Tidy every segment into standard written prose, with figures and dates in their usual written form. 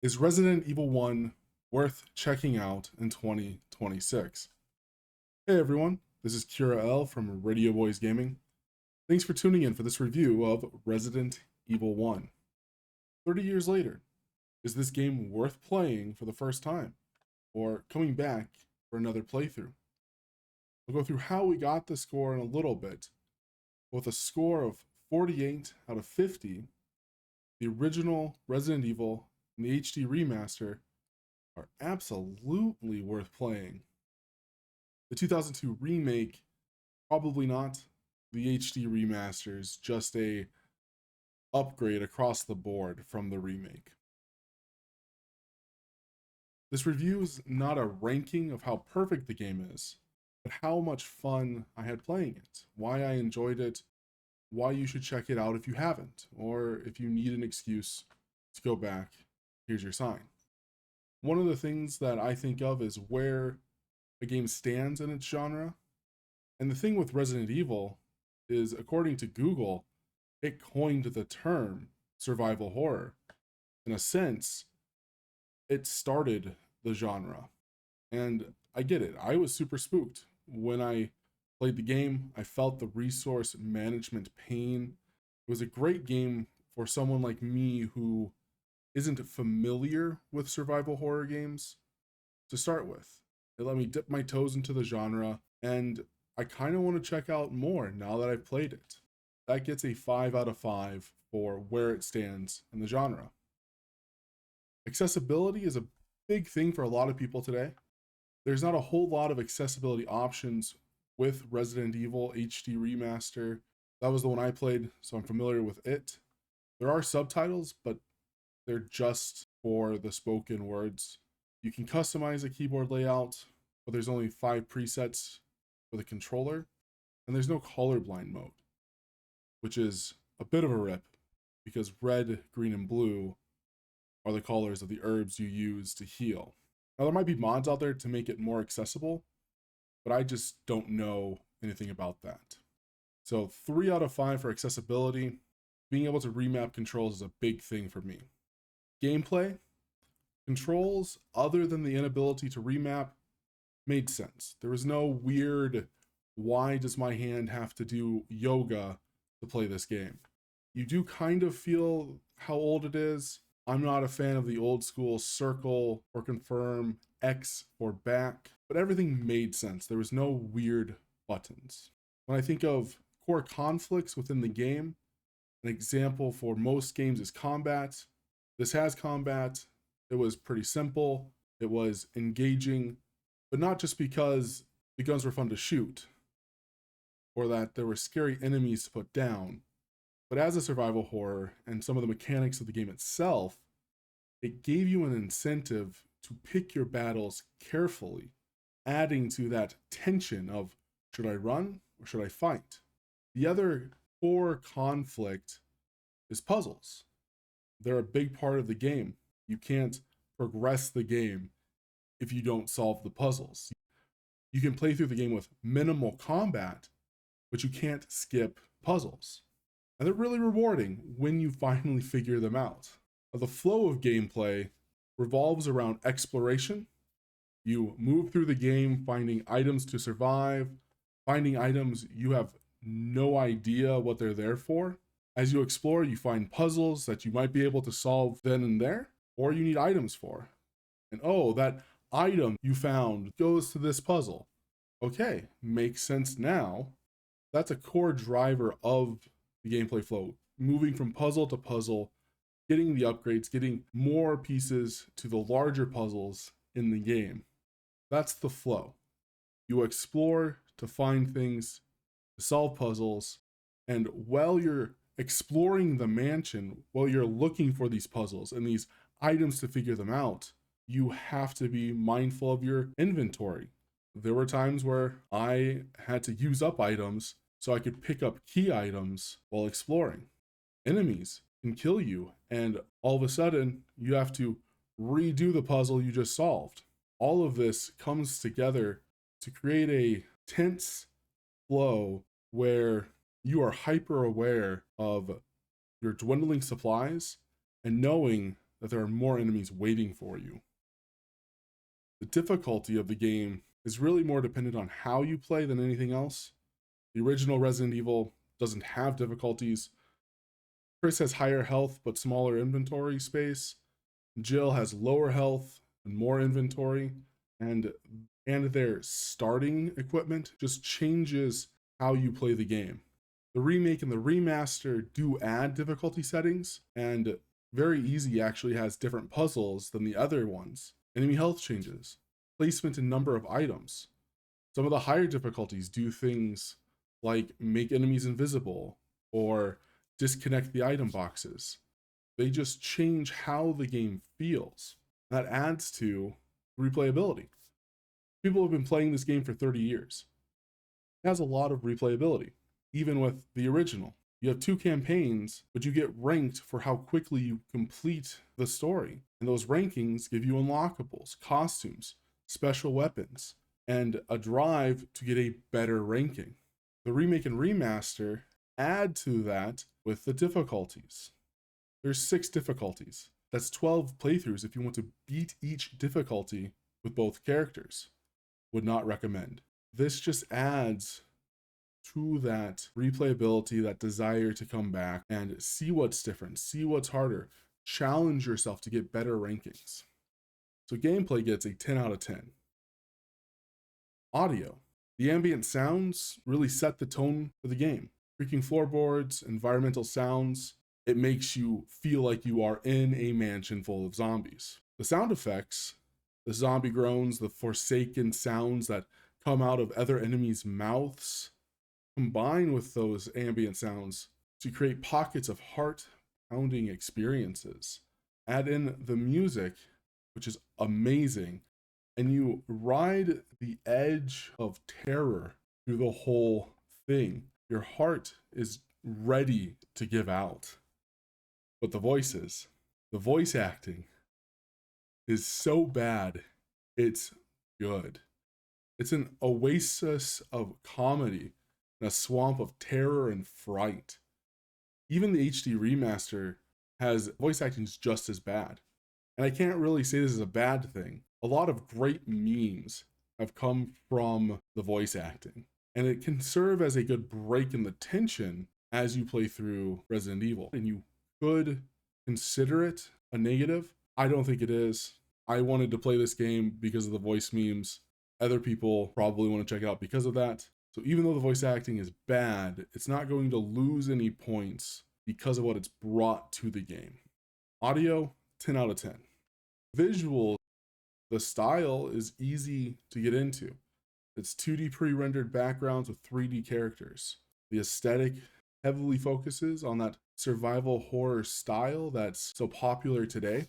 Is Resident Evil 1 worth checking out in 2026? Hey everyone, this is Kurael from RadioBoys Gaming. Thanks for tuning in for this review of Resident Evil 1. 30 years later, is this game worth playing for the first time? Or coming back for another playthrough? We'll go through how we got the score in a little bit. With a score of 48 out of 50, the original Resident Evil and the HD Remaster are absolutely worth playing. The 2002 remake, probably not. The HD Remaster is just a upgrade across the board from the remake. This review is not a ranking of how perfect the game is, but how much fun I had playing it, why I enjoyed it, why you should check it out if you haven't, or if you need an excuse to go back, here's your sign. One of the things that I think of is where a game stands in its genre. And the thing with Resident Evil is, according to Google, it coined the term survival horror. In a sense, it started the genre. And I get it. I was super spooked when I played the game. I felt the resource management pain. It was a great game for someone like me who isn't familiar with survival horror games to start with. It let me dip my toes into the genre, and I kind of want to check out more now that I've played it. That gets a 5 out of 5 for where it stands in the genre. Accessibility is a big thing for a lot of people today. There's not a whole lot of accessibility options with Resident Evil HD Remaster. That was the one I played, so I'm familiar with it. There are subtitles, but they're just for the spoken words. You can customize a keyboard layout, but there's only 5 presets for the controller, and there's no colorblind mode, which is a bit of a rip because red, green, and blue are the colors of the herbs you use to heal. Now, there might be mods out there to make it more accessible, but I just don't know anything about that. So 3 out of 5 for accessibility. Being able to remap controls is a big thing for me. Gameplay, controls other than the inability to remap made sense. There was no weird, why does my hand have to do yoga to play this game? You do kind of feel how old it is. I'm not a fan of the old school circle or confirm, X or back, but everything made sense. There was no weird buttons. When I think of core conflicts within the game, an example for most games is combat. This has combat. It was pretty simple. It was engaging, but not just because the guns were fun to shoot or that there were scary enemies to put down, but as a survival horror and some of the mechanics of the game itself, it gave you an incentive to pick your battles carefully, adding to that tension of, should I run or should I fight? The other core conflict is puzzles. They're a big part of the game. You can't progress the game if you don't solve the puzzles. You can play through the game with minimal combat, but you can't skip puzzles. And they're really rewarding when you finally figure them out. The flow of gameplay revolves around exploration. You move through the game finding items to survive, finding items you have no idea what they're there for. As you explore, you find puzzles that you might be able to solve then and there, or you need items for. And oh, that item you found goes to this puzzle. Okay, makes sense now. That's a core driver of the gameplay flow, moving from puzzle to puzzle, getting the upgrades, getting more pieces to the larger puzzles in the game. That's the flow. You explore to find things, to solve puzzles, and while you're exploring the mansion, while you're looking for these puzzles and these items to figure them out, you have to be mindful of your inventory. There were times where I had to use up items so I could pick up key items while exploring. Enemies can kill you, and all of a sudden, you have to redo the puzzle you just solved. All of this comes together to create a tense flow where you are hyper aware of your dwindling supplies and knowing that there are more enemies waiting for you. The difficulty of the game is really more dependent on how you play than anything else. The original Resident Evil doesn't have difficulties. Chris has higher health but smaller inventory space. Jill has lower health and more inventory, and their starting equipment just changes how you play the game. The remake and the remaster do add difficulty settings, and Very Easy actually has different puzzles than the other ones. Enemy health changes, placement and number of items. Some of the higher difficulties do things like make enemies invisible or disconnect the item boxes. They just change how the game feels. That adds to replayability. People have been playing this game for 30 years. It has a lot of replayability, even with the original. You have 2 campaigns, but you get ranked for how quickly you complete the story. And those rankings give you unlockables, costumes, special weapons, and a drive to get a better ranking. The remake and remaster add to that with the difficulties. There's 6 difficulties. That's 12 playthroughs if you want to beat each difficulty with both characters. Would not recommend. This just adds to that replayability, that desire to come back and see what's different, see what's harder, challenge yourself to get better rankings. So gameplay gets a 10 out of 10. Audio. The ambient sounds really set the tone for the game. Creaking floorboards, environmental sounds, it makes you feel like you are in a mansion full of zombies. The sound effects, the zombie groans, the forsaken sounds that come out of other enemies' mouths, combine with those ambient sounds to create pockets of heart-pounding experiences. Add in the music, which is amazing, and you ride the edge of terror through the whole thing. Your heart is ready to give out. But the voices, the voice acting is so bad, it's good. It's an oasis of comedy in a swamp of terror and fright. Even the HD remaster has voice acting just as bad. And I can't really say this is a bad thing. A lot of great memes have come from the voice acting, and it can serve as a good break in the tension as you play through Resident Evil. And you could consider it a negative. I don't think it is. I wanted to play this game because of the voice memes. Other people probably want to check it out because of that. So even though the voice acting is bad, it's not going to lose any points because of what it's brought to the game. Audio, 10 out of 10. Visual, the style is easy to get into. It's 2D pre-rendered backgrounds with 3D characters. The aesthetic heavily focuses on that survival horror style that's so popular today.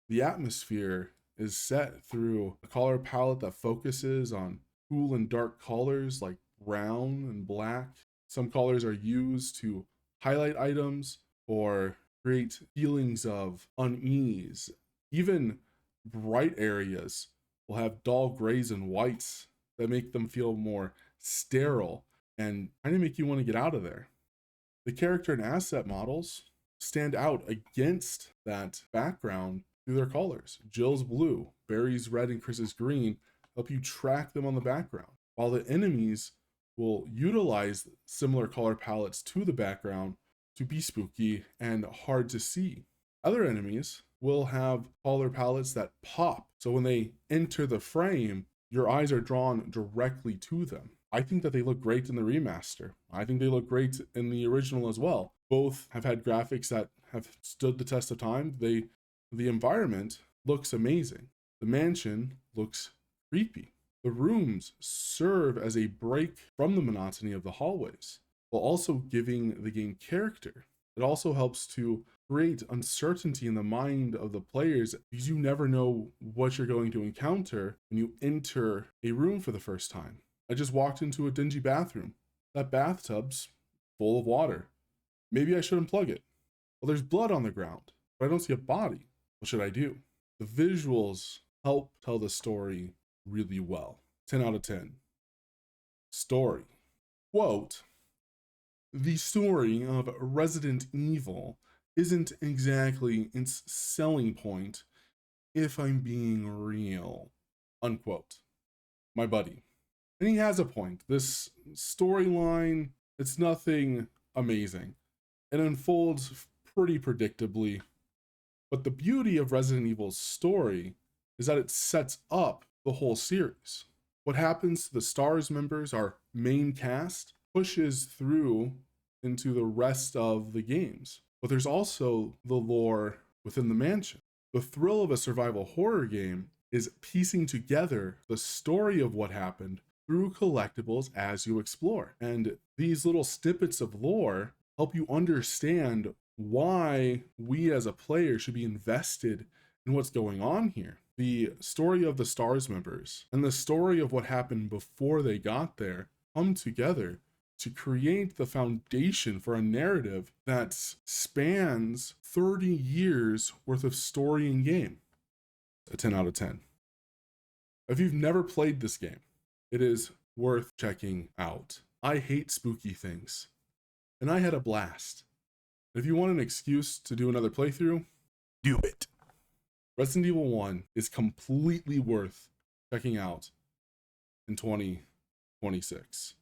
The atmosphere is set through a color palette that focuses on cool and dark colors like brown and black. Some colors are used to highlight items or create feelings of unease. Even bright areas will have dull grays and whites that make them feel more sterile and kind of make you want to get out of there. The character and asset models stand out against that background through their colors. Jill's blue, Barry's red, and Chris's green help you track them on the background, while the enemies will utilize similar color palettes to the background to be spooky and hard to see. Other enemies will have color palettes that pop, so when they enter the frame, your eyes are drawn directly to them. I think that they look great in the remaster. I think they look great in the original as well. Both have had graphics that have stood the test of time. The environment looks amazing. The mansion looks creepy. The rooms serve as a break from the monotony of the hallways, while also giving the game character. It also helps to create uncertainty in the mind of the players because you never know what you're going to encounter when you enter a room for the first time. I just walked into a dingy bathroom. That bathtub's full of water. Maybe I should unplug it. Well, there's blood on the ground, but I don't see a body. What should I do? The visuals help tell the story really well. 10 out of 10. Story. Quote, "The story of Resident Evil isn't exactly its selling point, if I'm being real, unquote. My buddy. And he has a point. This storyline, it's nothing amazing. It unfolds pretty predictably. But the beauty of Resident Evil's story is that it sets up the whole series. What happens to the STARS members, our main cast, pushes through into the rest of the games. But there's also the lore within the mansion. The thrill of a survival horror game is piecing together the story of what happened through collectibles as you explore. And these little snippets of lore help you understand why we as a player should be invested in what's going on here. The story of the STARS members and the story of what happened before they got there come together to create the foundation for a narrative that spans 30 years worth of story and game. A 10 out of 10. If you've never played this game, it is worth checking out. I hate spooky things, and I had a blast. If you want an excuse to do another playthrough, do it. Resident Evil 1 is completely worth checking out in 2026.